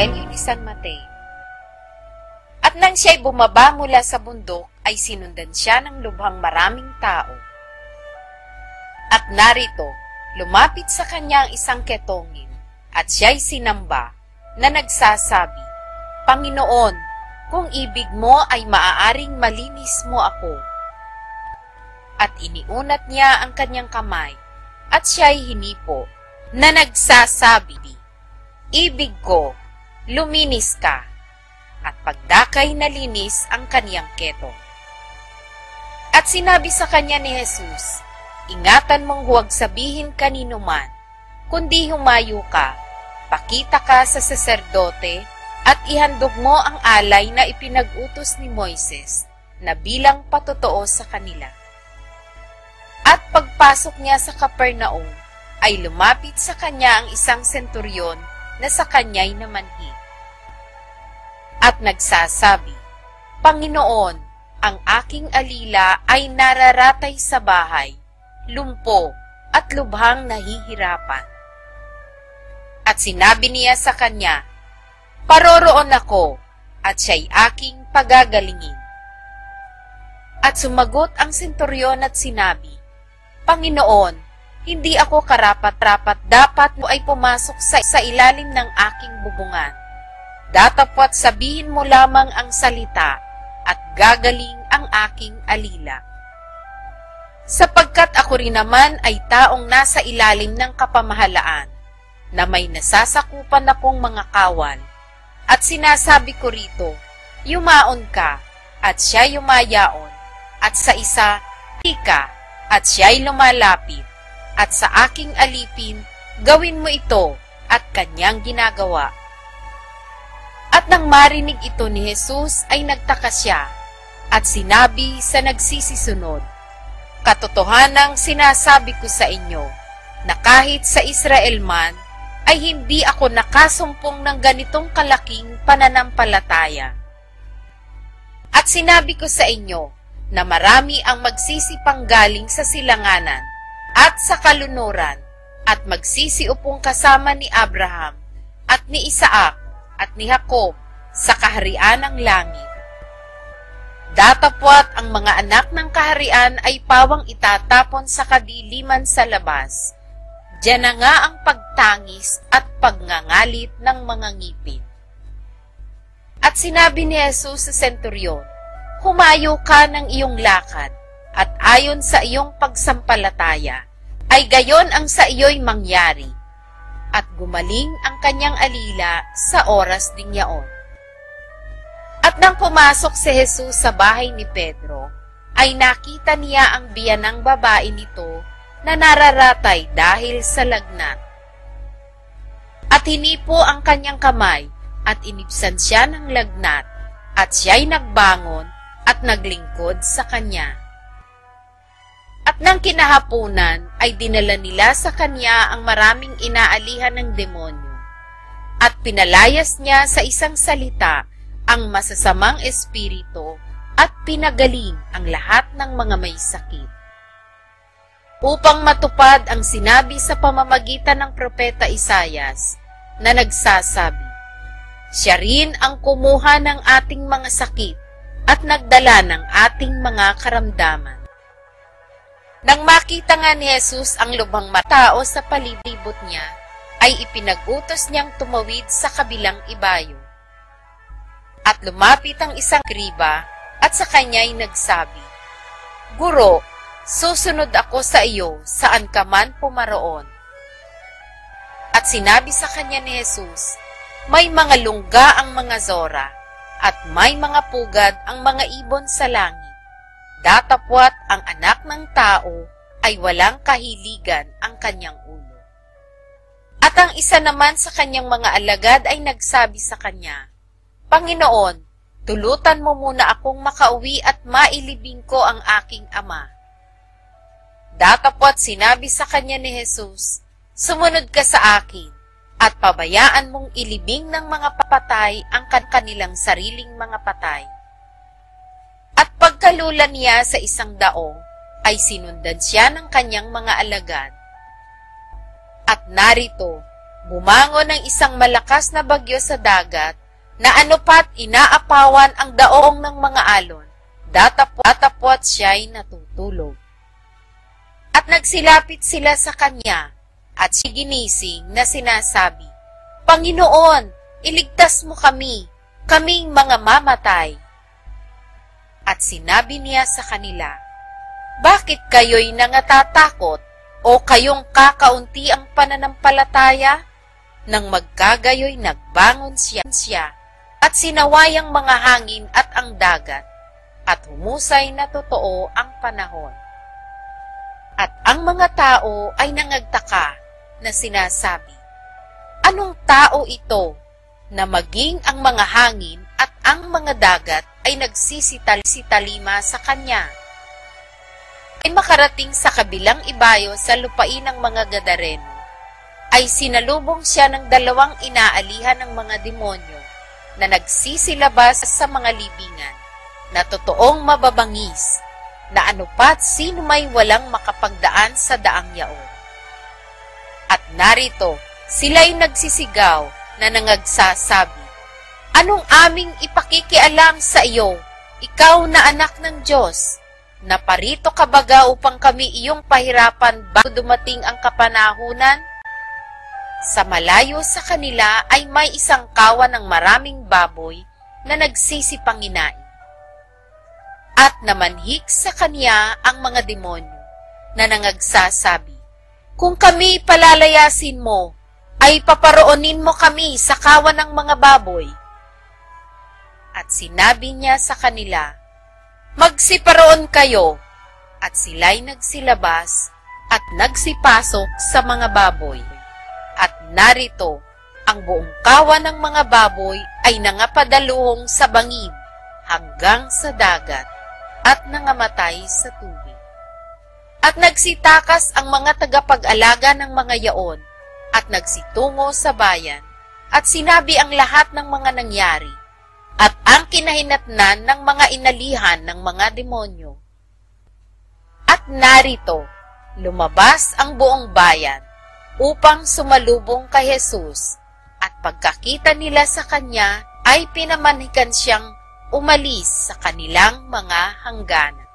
Ebanghelyo ni San Mateo. At nang siya'y bumaba mula sa bundok, ay sinundan siya ng lubhang maraming tao. At narito, lumapit sa kanya ang isang ketongin, at siya'y sinamba, na nagsasabi, Panginoon, kung ibig mo ay maaaring malinis mo ako. At iniunat niya ang kanyang kamay, at siya'y hinipo, na nagsasabi, Ibig ko, luminis ka. At pagdakay nalinis ang kaniyang ketong. At sinabi sa kanya ni Jesus, Ingatan mong huwag sabihin kanino man, kundi humayo ka, pakita ka sa saserdote, at ihandog mo ang alay na ipinag-utos ni Moises, na bilang patotoo sa kanila. At pagpasok niya sa Capernaum, ay lumapit sa kanya ang isang senturyon na sa kanya'y namanhid. At nagsasabi, Panginoon, ang aking alila ay nararatay sa bahay, lumpo at lubhang nahihirapan. At sinabi niya sa kanya, Paroroon ako, at siya'y aking pagagalingin. At sumagot ang senturyon at sinabi, Panginoon, hindi ako karapat-rapat, dapat mo ay pumasok sa ilalim ng aking bubungan. Datapwat sabihin mo lamang ang salita, at gagaling ang aking alila. Sapagkat ako rin naman ay taong nasa ilalim ng kapamahalaan, na may nasasakupan akong mga kawal, at sinasabi ko rito, yumaon ka, at siya yumayaon, at sa isa, ika, at siya'y lumalapit, at sa aking alipin, gawin mo ito, at kanyang ginagawa. At nang marinig ito ni Jesus ay nagtaka siya, at sinabi sa nagsisisunod, Katotohanang sinasabi ko sa inyo, na kahit sa Israel man, ay hindi ako nakasumpong ng ganitong kalaking pananampalataya. At sinabi ko sa inyo, na marami ang magsisipang galing sa silanganan, at sa kalunuran, at magsisiupong kasama ni Abraham, at ni Isaac, at ni Jacob sa kaharian ng langit. Datapwat ang mga anak ng kaharian ay pawang itatapon sa kadiliman sa labas. Diyan na nga ang pagtangis at pagngangalit ng mga ngipin. At sinabi ni Jesus sa senturyon, Humayo ka ng iyong lakad, at ayon sa iyong pagsampalataya, ay gayon ang sa iyo'y mangyari. At gumaling ang kanyang alila sa oras ding yaon. At nang pumasok si Jesus sa bahay ni Pedro, ay nakita niya ang biyanang babae nito na nararatay dahil sa lagnat. At hinipo ang kanyang kamay at inibsan siya ng lagnat, at siya'y nagbangon at naglingkod sa kanya. At nang kinahapunan ay dinala nila sa kanya ang maraming inaalihan ng demonyo, at pinalayas niya sa isang salita ang masasamang espiritu, at pinagaling ang lahat ng mga may sakit. Upang matupad ang sinabi sa pamamagitan ng propeta Isayas, na nagsasabi, Siya rin ang kumuha ng ating mga sakit, at nagdala ng ating mga karamdaman. Nang makita nga ni Jesus ang lubhang matao sa palibot niya, ay ipinag-utos niyang tumawid sa kabilang ibayo. At lumapit ang isang kriba, at sa kanya'y nagsabi, Guro, susunod ako sa iyo saan ka man pumaroon. At sinabi sa kanya ni Jesus, May mga lungga ang mga zora, at may mga pugad ang mga ibon sa langit. Datapwat ang anak ng tao ay walang kahiligan ang kanyang ulo. At ang isa naman sa kanyang mga alagad ay nagsabi sa kanya, Panginoon, tulutan mo muna akong makauwi at mailibing ko ang aking ama. Datapwat sinabi sa kanya ni Jesus, Sumunod ka sa akin, at pabayaan mong ilibing ng mga papatay ang kanilang sariling mga patay. At pagkalula niya sa isang daong, ay sinundan siya ng kanyang mga alagad. At narito, Bumangon ng isang malakas na bagyo sa dagat na anupat inaapawan ang daong ng mga alon, datapwat siya'y natutulog. At nagsilapit sila sa kanya at siya ginising na sinasabi, Panginoon, iligtas mo kami, kaming mga mamatay. At sinabi niya sa kanila, Bakit kayo'y nangatatakot o kayong kakaunti ang pananampalataya? Nang magkagayoy nagbangon siya at sinaway ang mga hangin at ang dagat at humusay na totoo ang panahon. At ang mga tao ay nangagtaka na sinasabi, Anong tao ito na maging ang mga hangin at ang mga dagat ay nagsisitalima sa kanya? Ay makarating sa kabilang ibayo sa lupain ng mga Gadareno, ay sinalubong siya ng dalawang inaalihan ng mga demonyo na nagsisilabas sa mga libingan, na totoong mababangis, na anupat sino may walang makapagdaan sa daang yaon. At narito, sila'y nagsisigaw na nangagsasabi, Anong aming ipakikialam sa iyo, ikaw na anak ng Diyos? Naparito ka baga upang kami iyong pahirapan bago dumating ang kapanahunan? Sa malayo sa kanila ay may isang kawan ng maraming baboy na nagsisipanginain. At namanhik sa kanya ang mga demonyo na nangagsasabi, Kung kami palalayasin mo, ay paparoonin mo kami sa kawan ng mga baboy. At sinabi niya sa kanila, Magsiparoon kayo, at sila'y nagsilabas at nagsipasok sa mga baboy. At narito, ang buong kawan ng mga baboy ay nangapadaluhong sa bangin hanggang sa dagat at nangamatay sa tubig. At nagsitakas ang mga tagapag-alaga ng mga yaon at nagsitungo sa bayan at sinabi ang lahat ng mga nangyari at ang kinahinatnan ng mga inalihan ng mga demonyo. At narito, lumabas ang buong bayan upang sumalubong kay Jesus, at pagkakita nila sa kanya ay pinamanhikan siyang umalis sa kanilang mga hangganan.